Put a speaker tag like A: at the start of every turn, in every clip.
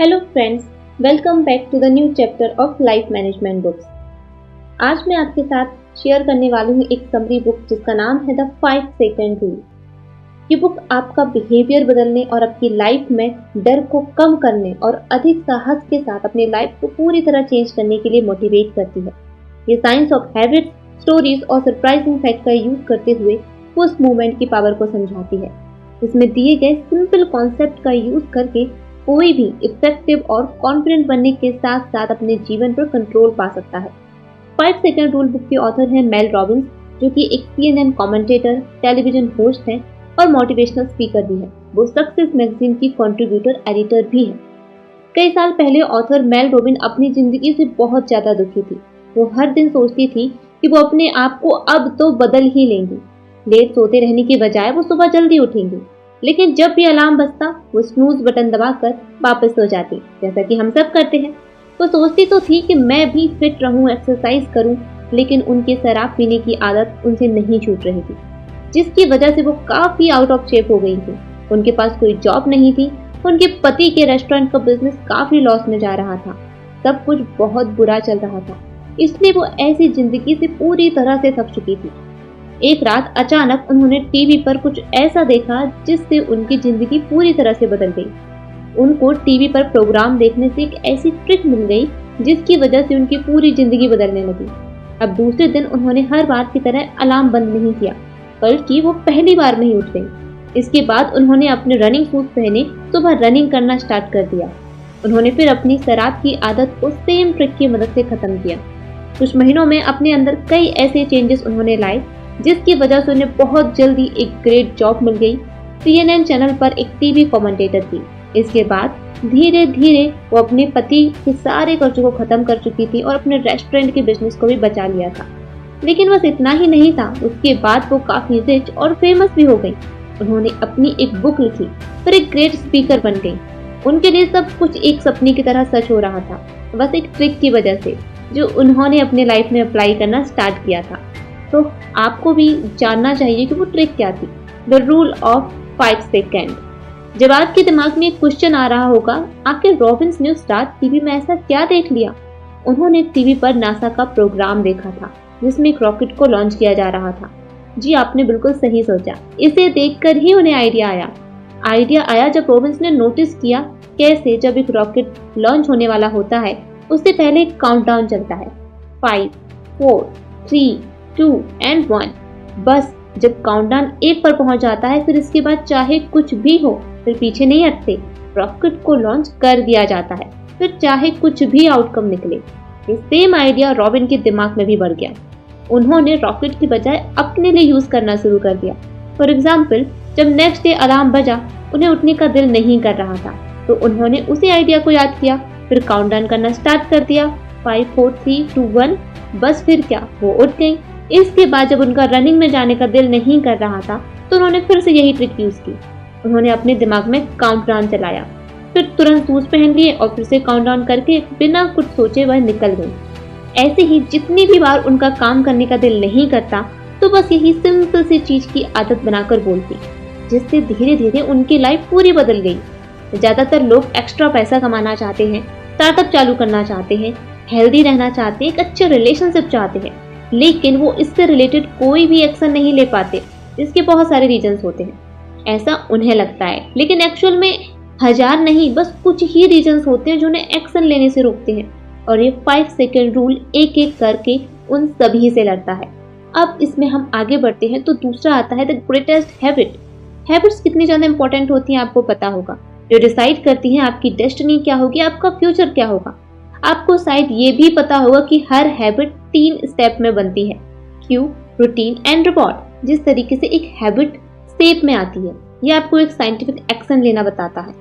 A: Hello friends, welcome back to the new chapter of life management books. आज मैं आपके साथ शेयर करने वाली हूँ एक समरी बुक जिसका नाम है द 5 सेकंड रूल। ये बुक आपका बिहेवियर बदलने और आपकी लाइफ में डर को कम करने और अधिक साहस के साथ अपनी लाइफ को पूरी तरह चेंज करने के लिए मोटिवेट करती है। ये साइंस ऑफ हैबिट्स, स्टोरीज और सरप्राइजिंग फैक्ट का यूज करते हुए उस मूवमेंट की पावर को समझाती है। इसमें दिए गए सिंपल कॉन्सेप्ट का यूज करके कोई भी इफेक्टिव और कॉन्फिडेंट बनने के साथ साथ अपने जीवन पर कंट्रोल पा सकता है। 5 सेकंड रूल बुक के ऑथर हैं मेल रॉबिन्स, जो कि एक CNN कमेंटेटर, टेलीविजन होस्ट हैं और मोटिवेशनल स्पीकर भी है। वो सक्सेस मैगजीन की कंट्रीब्यूटर एडिटर भी है। कई साल पहले ऑथर मेल रॉबिन अपनी जिंदगी से बहुत ज्यादा दुखी थी। वो हर दिन सोचती थी कि वो अपने आप को अब तो बदल ही लेंगी। लेट सोते रहने की बजाय वो सुबह जल्दी उठेंगी, लेकिन जब भी अलार्म बजता वो स्नूज बटन दबाकर वापस सो जाती, जैसा कि हम सब करते हैं। वो सोचती तो थी कि मैं भी फिट रहूं, एक्सरसाइज करूं, लेकिन उनके शराब पीने की आदत उनसे नहीं छूट रही थी, जिसकी वजह से वो काफी आउट ऑफ शेप हो गई थी। उनके पास कोई जॉब नहीं थी। उनके पति के रेस्टोरेंट का बिजनेस काफी लॉस में जा रहा था। सब कुछ बहुत बुरा चल रहा था, इसलिए वो ऐसी जिंदगी से पूरी तरह से थक चुकी थी। एक रात अचानक उन्होंने टीवी पर कुछ ऐसा देखा जिससे उनकी जिंदगी पूरी तरह से बदल गई। उनको टीवी पर प्रोग्राम देखने से एक ऐसी ट्रिक मिल गई जिसकी वजह से उनकी पूरी जिंदगी बदलने लगी। अब दूसरे दिन उन्होंने हर बार की तरह अलार्म बंद नहीं किया, बल्कि वो पहली बार में ही उठ गई। इसके बाद उन्होंने अपने रनिंग शूज पहने सुबह रनिंग करना स्टार्ट कर दिया। उन्होंने फिर अपनी शराब की आदत को सेम ट्रिक की मदद से खत्म किया। कुछ महीनों में अपने अंदर कई ऐसे चेंजेस उन्होंने लाए जिसकी वजह से उन्हें बहुत जल्दी एक ग्रेट जॉब मिल गई। CNN चैनल पर एक टीवी कमेंटेटर थी। इसके बाद धीरे धीरे वो अपने पति के सारे कर्जों को खत्म कर चुकी थी और अपने रेस्टोरेंट के बिजनेस को भी बचा लिया था। लेकिन बस इतना ही नहीं था, उसके बाद वो काफी रिच और फेमस भी हो गई। उन्होंने अपनी एक बुक लिखी, फिर एक ग्रेट स्पीकर बन गई। उनके लिए सब कुछ एक सपने की तरह सच हो रहा था, बस एक ट्रिक की वजह से जो उन्होंने अपने लाइफ में अप्लाई करना स्टार्ट किया था। तो आपको भी जानना चाहिए कि वो ट्रिक क्या थी। The rule of 5 second. जब आपके दिमाग में एक क्वेश्चन आ रहा होगा, आखिर रॉबिन्स ने उस रात टीवी में ऐसा क्या देख लिया? उन्होंने टीवी पर नासा का प्रोग्राम देखा था जिसमें एक रॉकेट को लॉन्च किया जा रहा था। जी, आपने बिल्कुल सही सोचा। इसे देखकर ही उन्हें आइडिया आया जब रॉबिन्स ने नोटिस किया कैसे जब एक रॉकेट लॉन्च होने वाला होता है उससे पहले एक काउंटडाउन चलता है, 5, 4, 3, 2 and 1। बस जब काउंटडाउन 1 पर पहुंच जाता है, फिर इसके बाद चाहे कुछ भी हो फिर पीछे नहीं हटते, रॉकेट को लॉन्च कर दिया जाता है, फिर चाहे कुछ भी आउटकम निकले। ये सेम आइडिया रॉबिन के दिमाग में भी बढ़ गया। उन्होंने रॉकेट की बजाय अपने लिए यूज करना शुरू कर दिया। फॉर एग्जाम्पल, जब नेक्स्ट डे अलार्म बजा, उन्हें उठने का दिल नहीं कर रहा था, तो उन्होंने उसी आइडिया को याद किया, फिर काउंटडाउन करना स्टार्ट कर दिया, 5, 4, 3, 2, 1। बस फिर क्या, वो उठ गई। इसके बाद जब उनका रनिंग में जाने का दिल नहीं कर रहा था, तो उन्होंने फिर से यही ट्रिक यूज की। उन्होंने अपने दिमाग में काउंटडाउन चलाया, फिर तुरंत शूज पहन लिए और फिर से काउंटडाउन करके बिना कुछ सोचे वह निकल गई। ऐसे ही जितनी भी बार उनका काम करने का दिल नहीं करता, तो बस यही सिंपल सी चीज की आदत बनाकर बोलती, जिससे धीरे धीरे उनकी लाइफ पूरी बदल गई। ज्यादातर लोग एक्स्ट्रा पैसा कमाना चाहते हैं, स्टार्टअप चालू करना चाहते हैं, हेल्दी रहना चाहते हैं, एक अच्छे रिलेशनशिप चाहते हैं, लेकिन वो इससे रिलेटेड कोई भी एक्शन नहीं ले पाते, जिसके बहुत सारे रीजंस होते हैं। ऐसा उन्हें लगता है, लेकिन एक्चुअल में हजार नहीं, बस कुछ ही रीजंस होते हैं जो उन्हें एक्शन लेने से रोकते हैं। और ये 5 सेकंड रूल एक एक करके उन सभी से लड़ता है। अब इसमें हम आगे बढ़ते हैं तो दूसरा आता है द ग्रेटेस्ट हैबिट। हैबिट्स कितनी ज्यादा इंपॉर्टेंट होती हैं आपको पता होगा, जो डिसाइड करती हैं आपकी डेस्टिनी क्या होगी, आपका फ्यूचर क्या होगा। आपको शायद ये भी पता होगा कि हर हैबिट 3 स्टेप में बनती है, क्यू, रूटीन एंड रिवॉर्ड। जिस तरीके से एक हैबिट स्टेप में आती है, ये आपको एक साइंटिफिक एक्शन लेना बताता है।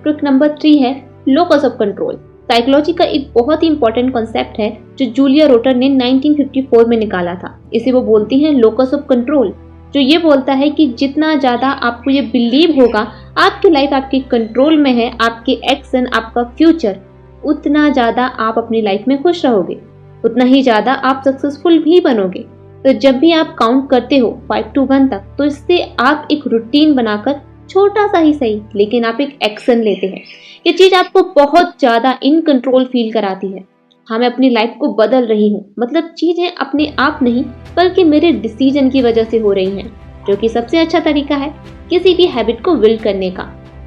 A: ट्रिक नंबर 3 है लोकस ऑफ कंट्रोल। साइकोलॉजी का एक बहुत ही इंपॉर्टेंट कॉन्सेप्ट है जो जूलिया रोटर ने 1954 में निकाला था। इसे वो बोलती हैं लोकस ऑफ कंट्रोल, जो ये बोलता है कि जितना ज्यादा आपको ये बिलीव होगा आपकी लाइफ आपके कंट्रोल में है, आपके एक्शन, आपका फ्यूचर, उतना ज्यादा आप अपनी लाइफ में खुश रहोगे, उतना ही ज्यादा आप सक्सेसफुल भी बनोगे। तो जब भी आप काउंट करते हो 5 to 1 तक, तो इससे आप एक रूटीन बनाकर छोटा सा ही सही, लेकिन आप एक एक्शन लेते हैं, ये चीज आपको बहुत ज्यादा इन कंट्रोल फील कराती है। हाँ, मैं अपनी लाइफ को बदल रही हूँ, मतलब चीजें अपने आप नहीं बल्कि मेरे डिसीजन की वजह से हो रही हैं, जो कि सबसे अच्छा तरीका है किसी भी हैबिट को बिल्ड करने का।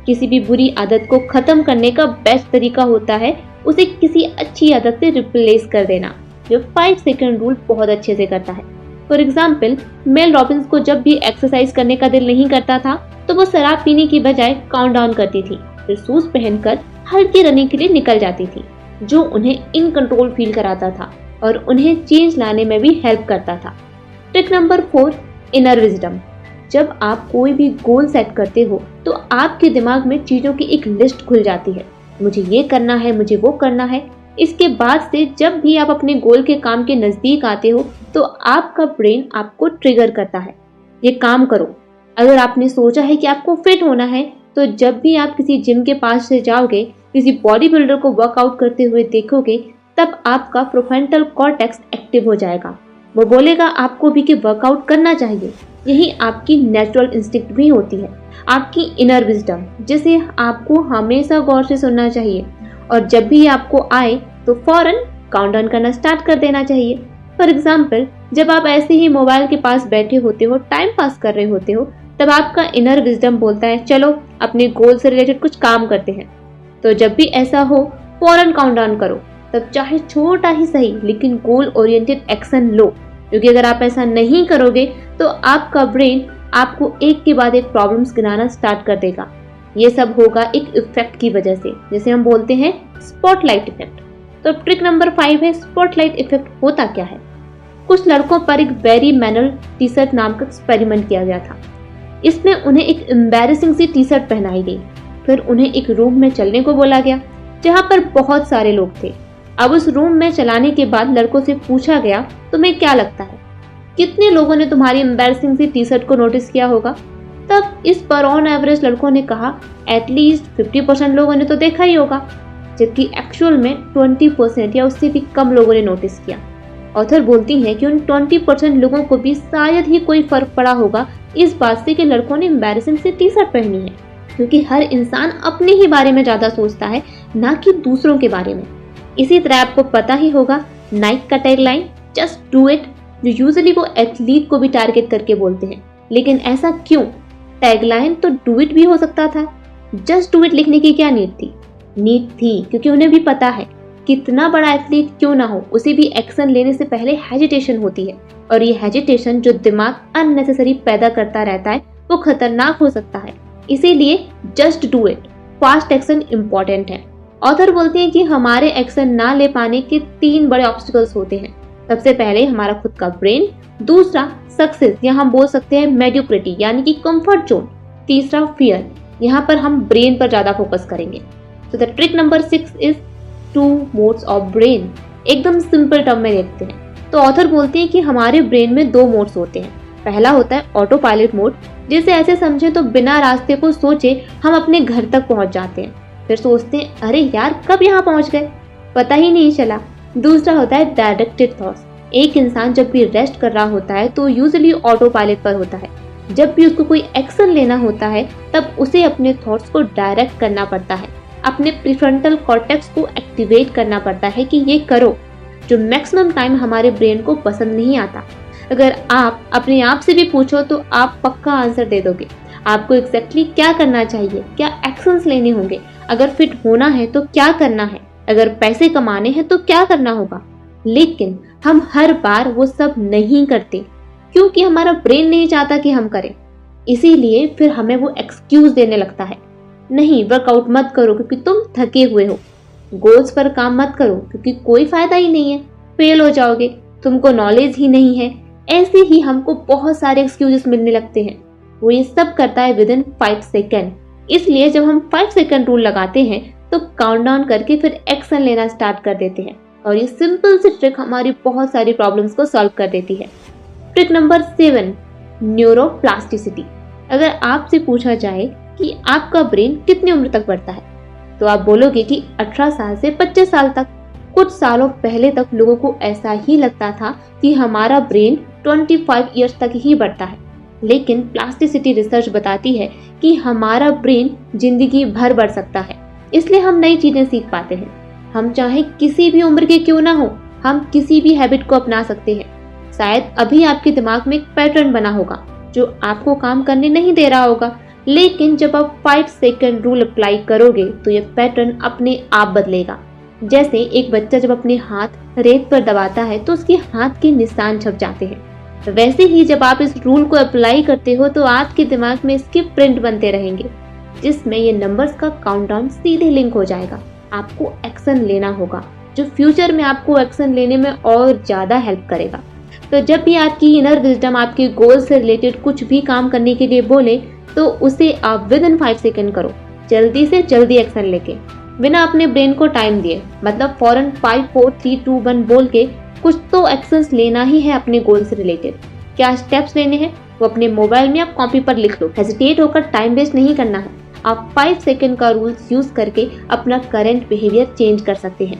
A: किसी भी बुरी आदत को खत्म करने का बेस्ट तरीका होता है उसे किसी अच्छी आदत से रिप्लेस कर देना, जो 5 सेकंड रूल बहुत अच्छे से करता है। फॉर एग्जाम्पल, मेल रॉबिन्स को जब भी एक्सरसाइज करने का दिल नहीं करता था तो वो शराब पीने की बजाय काउंटडाउन करती थी, फिर शूज पहनकर हल्की रनिंग के लिए निकल जाती थी, जो उन्हें इन कंट्रोल फील कराता था और उन्हें चेंज लाने में भी हेल्प करता था। Trick number 4, inner wisdom. जब आप कोई भी गोल सेट करते हो तो आपके दिमाग में चीजों की एक लिस्ट खुल जाती है, मुझे ये करना है, मुझे वो करना है। इसके बाद से जब भी आप अपने गोल के काम के नजदीक आते हो तो आपका ब्रेन आपको ट्रिगर करता है, ये काम करो। अगर आपने सोचा है कि आपको फिट होना है तो जब भी आप किसी जिम के पास से जाओगे, किसी बॉडी बिल्डर को वर्कआउट करते हुए देखोगे, तब आपका प्रोफ्रंटल कॉर्टेक्स एक्टिव हो जाएगा। वो बोलेगा आपको भी कि वर्कआउट करना चाहिए। यही आपकी नेचुरल इंस्टिंक्ट भी होती है, आपकी इनर विजडम, जिसे आपको हमेशा गौर से सुनना चाहिए और जब भी आपको आए तो फौरन काउंटडाउन करना स्टार्ट कर देना चाहिए। फॉर एग्जाम्पल, जब आप ऐसे ही मोबाइल के पास बैठे होते हो, टाइम पास कर रहे होते हो, तब आपका इनर विजडम बोलता है चलो अपने गोल से रिलेटेड कुछ काम करते हैं। तो जब भी ऐसा हो फौरन काउंटडाउन करो, तब चाहे छोटा ही सही लेकिन गोल ओरिएंटेड एक्शन लो, क्योंकि अगर आप ऐसा नहीं करोगे तो आपका ब्रेन आपको एक के बाद एक प्रॉब्लम्स गिनाना स्टार्ट कर देगा। ये सब होगा एक इफेक्ट की वजह से, जिसे हम बोलते हैं स्पॉटलाइट इफेक्ट। तो ट्रिक नंबर 5 है स्पॉटलाइट इफेक्ट होता क्या है। कुछ लड़कों पर एक बैरी मैनुअल टी शर्ट नाम का एक्सपेरिमेंट किया गया था। इसमें उन्हें एक एम्बैरेसिंग सी टी शर्ट पहनाई गई, फिर उन्हें एक रूम में चलने को बोला गया जहां पर बहुत सारे लोग थे। अब उस रूम में चलाने के बाद लड़कों से पूछा गया तुम्हें क्या लगता है कितने लोगों ने तुम्हारी एम्बैरेसिंग सी टी शर्ट को नोटिस किया होगा। तब इस पर ऑन एवरेज लड़कों ने कहा एटलीस्ट 50% लोगों ने तो देखा ही होगा, जबकि एक्चुअल में 20% या उससे भी कम लोगों ने नोटिस किया। ऑथर बोलती हैं कि उन 20% लोगों को भी शायद ही कोई फर्क पड़ा होगा इस बात से कि लड़कों ने एम्बैरेसिंग सी टी शर्ट पहनी है, क्योंकि हर इंसान अपने ही बारे में ज्यादा सोचता है, ना कि दूसरों के बारे में। इसी तरह आपको पता ही होगा नाइक का टैगलाइन जस्ट डू इट, जो यूजुअली वो एथलीट को भी टारगेट करके बोलते हैं। लेकिन ऐसा क्यों? टैगलाइन तो डू इट भी हो सकता था, जस्ट डू इट लिखने की क्या नीड थी? नीड थी क्योंकि उन्हें भी पता है कितना बड़ा एथलीट क्यों ना हो, उसे भी एक्शन लेने से पहले हेजिटेशन होती है, और ये हेजिटेशन जो दिमाग अननेसेसरी पैदा करता रहता है वो खतरनाक हो सकता है। इसीलिए just do it, fast action important है। ऑथर बोलते हैं कि हमारे एक्शन ना ले पाने के 3 बड़े ऑब्स्टिकल्स होते हैं। सबसे पहले हमारा खुद का ब्रेन, दूसरा सक्सेस या हम बोल सकते हैं मेडियोक्रिटी यानी कि कंफर्ट जोन, तीसरा फियर, यहाँ पर हम ब्रेन पर ज्यादा फोकस करेंगे। तो the trick number 6 is 2 modes of brain. एकदम सिंपल टर्म में देखते हैं तो ऑथर बोलते हैं कि हमारे ब्रेन में 2 मोड्स होते हैं। पहला होता है ऑटो पायलट मोड, जिसे ऐसे समझे तो बिना रास्ते को सोचे हम अपने घर तक पहुंच जाते हैं, फिर सोचते हैं अरे यार कब यहाँ पहुंच गए, पता ही नहीं चला। दूसरा होता है डायरेक्टेड थॉट्स। एक इंसान जब भी रेस्ट कर रहा होता है तो यूजुअली ऑटो पायलट पर होता है। जब भी उसको कोई एक्शन लेना होता है तब उसे अपने थॉट्स को डायरेक्ट करना पड़ता है, अपने प्रीफ्रंटल कॉर्टेक्स को एक्टिवेट करना पड़ता है कि ये करो, जो मैक्सिमम टाइम हमारे ब्रेन को पसंद नहीं आता। अगर आप अपने आप से भी पूछो तो आप पक्का आंसर दे दोगे। आपको एग्जैक्टली क्या करना चाहिए, क्या एक्शंस लेने होंगे, अगर फिट होना है तो क्या करना है, अगर पैसे कमाने हैं तो क्या करना होगा। लेकिन हम हर बार वो सब नहीं करते क्योंकि हमारा ब्रेन नहीं चाहता कि हम करें। इसीलिए फिर हमें वो एक्सक्यूज देने लगता है, नहीं वर्कआउट मत करो क्योंकि तुम थके हुए हो, गोल्स पर काम मत करो क्योंकि कोई फायदा ही नहीं है, फेल हो जाओगे, तुमको नॉलेज ही नहीं है। ऐसे ही हमको बहुत सारे एक्सक्यूजेस मिलने लगते हैं। वो ये सब करता है विद इन 5 सेकेंड। इसलिए जब हम 5 सेकेंड रूल लगाते हैं तो काउंटडाउन करके फिर एक्शन लेना स्टार्ट कर देते हैं, और ये सिंपल सी ट्रिक हमारी बहुत सारी प्रॉब्लम्स को सॉल्व कर देती है। Trick number 7, neuroplasticity. अगर आपसे पूछा जाए कि आपका ब्रेन कितनी उम्र तक बढ़ता है तो आप बोलोगे कि 18 साल से 25 साल तक। कुछ सालों पहले तक लोगों को ऐसा ही लगता था कि हमारा ब्रेन 25 ईयर्स तक ही बढ़ता है, लेकिन प्लास्टिसिटी रिसर्च बताती है कि हमारा ब्रेन जिंदगी भर बढ़ सकता है, इसलिए हम नई चीजें सीख पाते हैं। हम चाहे किसी भी उम्र के क्यों ना हो, हम किसी भी हैबिट को अपना सकते हैं। शायद अभी आपके दिमाग में एक पैटर्न बना होगा जो आपको काम करने नहीं दे रहा होगा, लेकिन जब आप 5 सेकंड रूल अप्लाई करोगे तो ये पैटर्न अपने आप बदलेगा। जैसे एक बच्चा जब अपने हाथ रेत पर दबाता है तो उसके हाथ के निशान छप जाते हैं। वैसे ही जब आप इस रूल को अप्लाई करते हो तो आपके दिमाग में इसके प्रिंट बनते रहेंगे, जिसमें ये नंबर्स का काउंटडाउन सीधे लिंक हो जाएगा। आपको एक्शन लेना होगा जो फ्यूचर में आपको एक्शन लेने में और ज्यादा हेल्प करेगा। तो जब भी आपकी इनर विजडम आपके गोल से रिलेटेड कुछ भी काम करने के लिए बोले तो उसे आप विद इन 5 सेकंड करो, जल्दी से जल्दी एक्शन लेके, बिना अपने ब्रेन को टाइम दिए। मतलब फौरन 5 4 3 2 1 बोल के कुछ तो एक्शंस लेना ही है अपने गोल से रिलेटेड। क्या स्टेप्स लेने हैं वो अपने मोबाइल में आप कॉपी पर लिख लो। हेजिटेट होकर टाइम वेस्ट नहीं करना है। आप 5 सेकंड का रूल्स यूज करके अपना करंट बिहेवियर चेंज कर सकते हैं।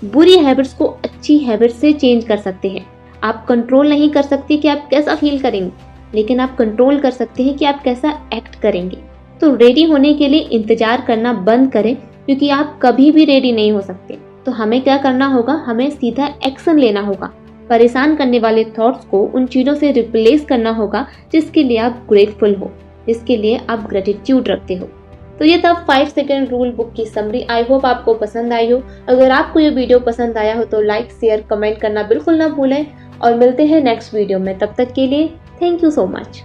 A: बुरी हैबिट्स को अच्छी हैबिट से चेंज कर सकते हैं। आप कंट्रोल नहीं कर सकते कि आप कैसा फील करेंगे, लेकिन आप कंट्रोल कर सकते हैं कि आप कैसा एक्ट करेंगे। तो रेडी होने के लिए इंतजार करना बंद करें, क्योंकि आप कभी भी रेडी नहीं हो सकते। तो हमें क्या करना होगा, हमें सीधा एक्शन लेना होगा। परेशान करने वाले थॉट्स को उन चीज़ों से रिप्लेस करना होगा जिसके लिए आप ग्रेटफुल हो, जिसके लिए आप ग्रेटिट्यूड रखते हो। तो ये था 5 सेकंड रूल बुक की समरी। आई होप आपको पसंद आई हो। अगर आपको ये वीडियो पसंद आया हो तो लाइक शेयर कमेंट करना बिल्कुल ना भूलें, और मिलते हैं नेक्स्ट वीडियो में। तब तक के लिए थैंक यू सो मच।